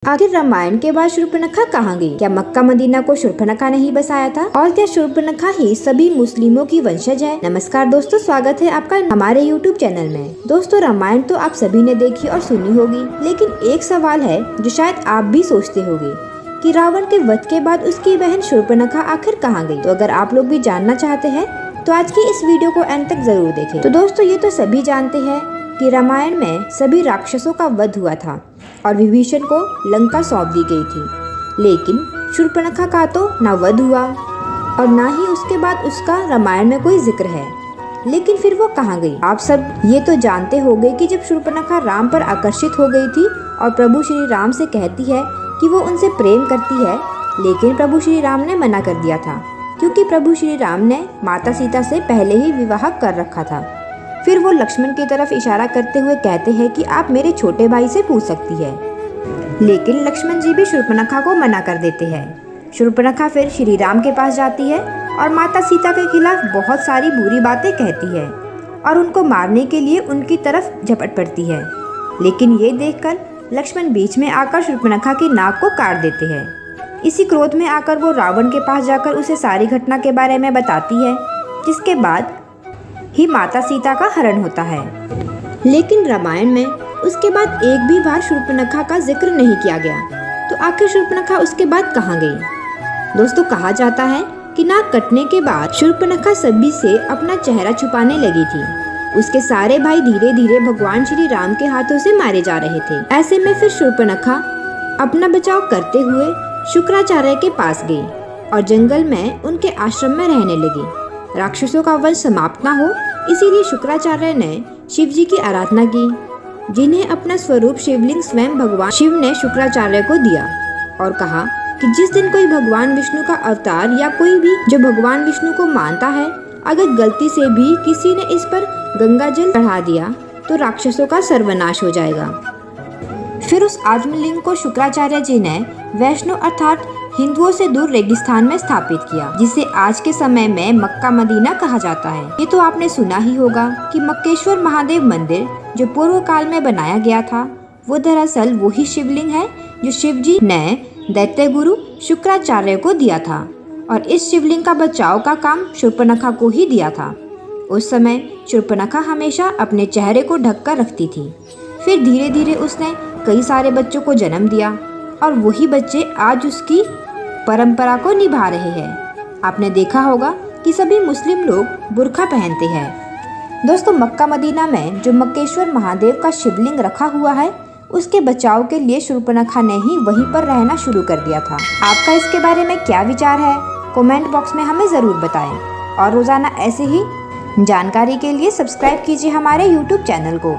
आखिर रामायण के बाद शूर्पणखा कहाँ गई? क्या मक्का मदीना को शूर्पणखा ने ही बसाया था? और क्या शूर्पणखा ही सभी मुस्लिमों की वंशज है? नमस्कार दोस्तों, स्वागत है आपका हमारे YouTube चैनल में। दोस्तों, रामायण तो आप सभी ने देखी और सुनी होगी, लेकिन एक सवाल है जो शायद आप भी सोचते होंगे कि रावण के वध के बाद उसकी बहन शूर्पणखा आखिर कहाँ गई? तो अगर आप लोग भी जानना चाहते हैं तो आज की इस वीडियो को अंत तक जरूर देखें। तो दोस्तों, ये तो सभी जानते हैं कि रामायण में सभी राक्षसों का वध हुआ था और विभीषण को लंका सौंप दी गई थी, लेकिन शूर्पणखा का तो ना वध हुआ और ना ही उसके बाद उसका रामायण में कोई जिक्र है। लेकिन फिर वो कहाँ गई? आप सब ये तो जानते होंगे कि जब शूर्पणखा राम पर आकर्षित हो गई थी और प्रभु श्री राम से कहती है कि वो उनसे प्रेम करती है, लेकिन प्रभु श्री राम ने मना कर दिया था क्योंकि प्रभु श्री राम ने माता सीता से पहले ही विवाह कर रखा था। फिर वो लक्ष्मण की तरफ इशारा करते हुए कहते हैं कि आप मेरे छोटे भाई से पूछ सकती है, लेकिन लक्ष्मण जी भी शूर्पणखा को मना कर देते हैं। शूर्पणखा फिर श्री राम के पास जाती है और माता सीता के खिलाफ बहुत सारी बुरी बातें कहती है और उनको मारने के लिए उनकी तरफ झपट पड़ती है, लेकिन ये देखकर लक्ष्मण बीच में आकर शूर्पणखा की नाक को काट देते हैं। इसी क्रोध में आकर वो रावण के पास जाकर उसे सारी घटना के बारे में बताती है, जिसके बाद ही माता सीता का हरण होता है। लेकिन रामायण में उसके बाद एक भी बार शूर्पणखा का जिक्र नहीं किया गया। तो आखिर शूर्पणखा उसके बाद कहाँ गई? दोस्तों, कहा जाता है कि नाक कटने के बाद शूर्पणखा सभी से अपना चेहरा छुपाने लगी थी। उसके सारे भाई धीरे धीरे भगवान श्री राम के हाथों से मारे जा रहे थे। ऐसे में फिर शूर्पणखा अपना बचाव करते हुए शुक्राचार्य के पास गई और जंगल में उनके आश्रम में रहने लगी। राक्षसों का वंश समाप्त न हो, इसीलिए शुक्राचार्य ने शिव जी की आराधना की, जिन्हें अपना स्वरूप शिवलिंग स्वयं भगवान शिव ने शुक्राचार्य को दिया और कहा कि जिस दिन कोई भगवान विष्णु का अवतार या कोई भी जो भगवान विष्णु को मानता है, अगर गलती से भी किसी ने इस पर गंगा जल चढ़ा दिया तो राक्षसों का सर्वनाश हो जाएगा। फिर उस आत्मलिंग को शुक्राचार्य जी ने वैष्णो अर्थात हिंदुओं से दूर रेगिस्तान में स्थापित किया, जिसे आज के समय में मक्का मदीना कहा जाता है। ये तो आपने सुना ही होगा कि मक्केश्वर महादेव मंदिर जो पूर्व काल में बनाया गया था, वो दरअसल वही शिवलिंग है जो शिव जी ने दैत्य गुरु शुक्राचार्य को दिया था और इस शिवलिंग का बचाव का काम शूर्पणखा को ही दिया था। उस समय शूर्पणखा हमेशा अपने चेहरे को ढक कर रखती थी। फिर धीरे धीरे उसने कई सारे बच्चों को जन्म दिया और वही बच्चे आज उसकी परंपरा को निभा रहे हैं। आपने देखा होगा कि सभी मुस्लिम लोग बुर्का पहनते हैं। दोस्तों, मक्का मदीना में जो मक्केश्वर महादेव का शिवलिंग रखा हुआ है, उसके बचाव के लिए शूर्पणखा ने ही वहीं पर रहना शुरू कर दिया था। आपका इसके बारे में क्या विचार है? कमेंट बॉक्स में हमें ज़रूर बताएं और रोज़ाना ऐसे ही जानकारी के लिए सब्सक्राइब कीजिए हमारे YouTube चैनल को।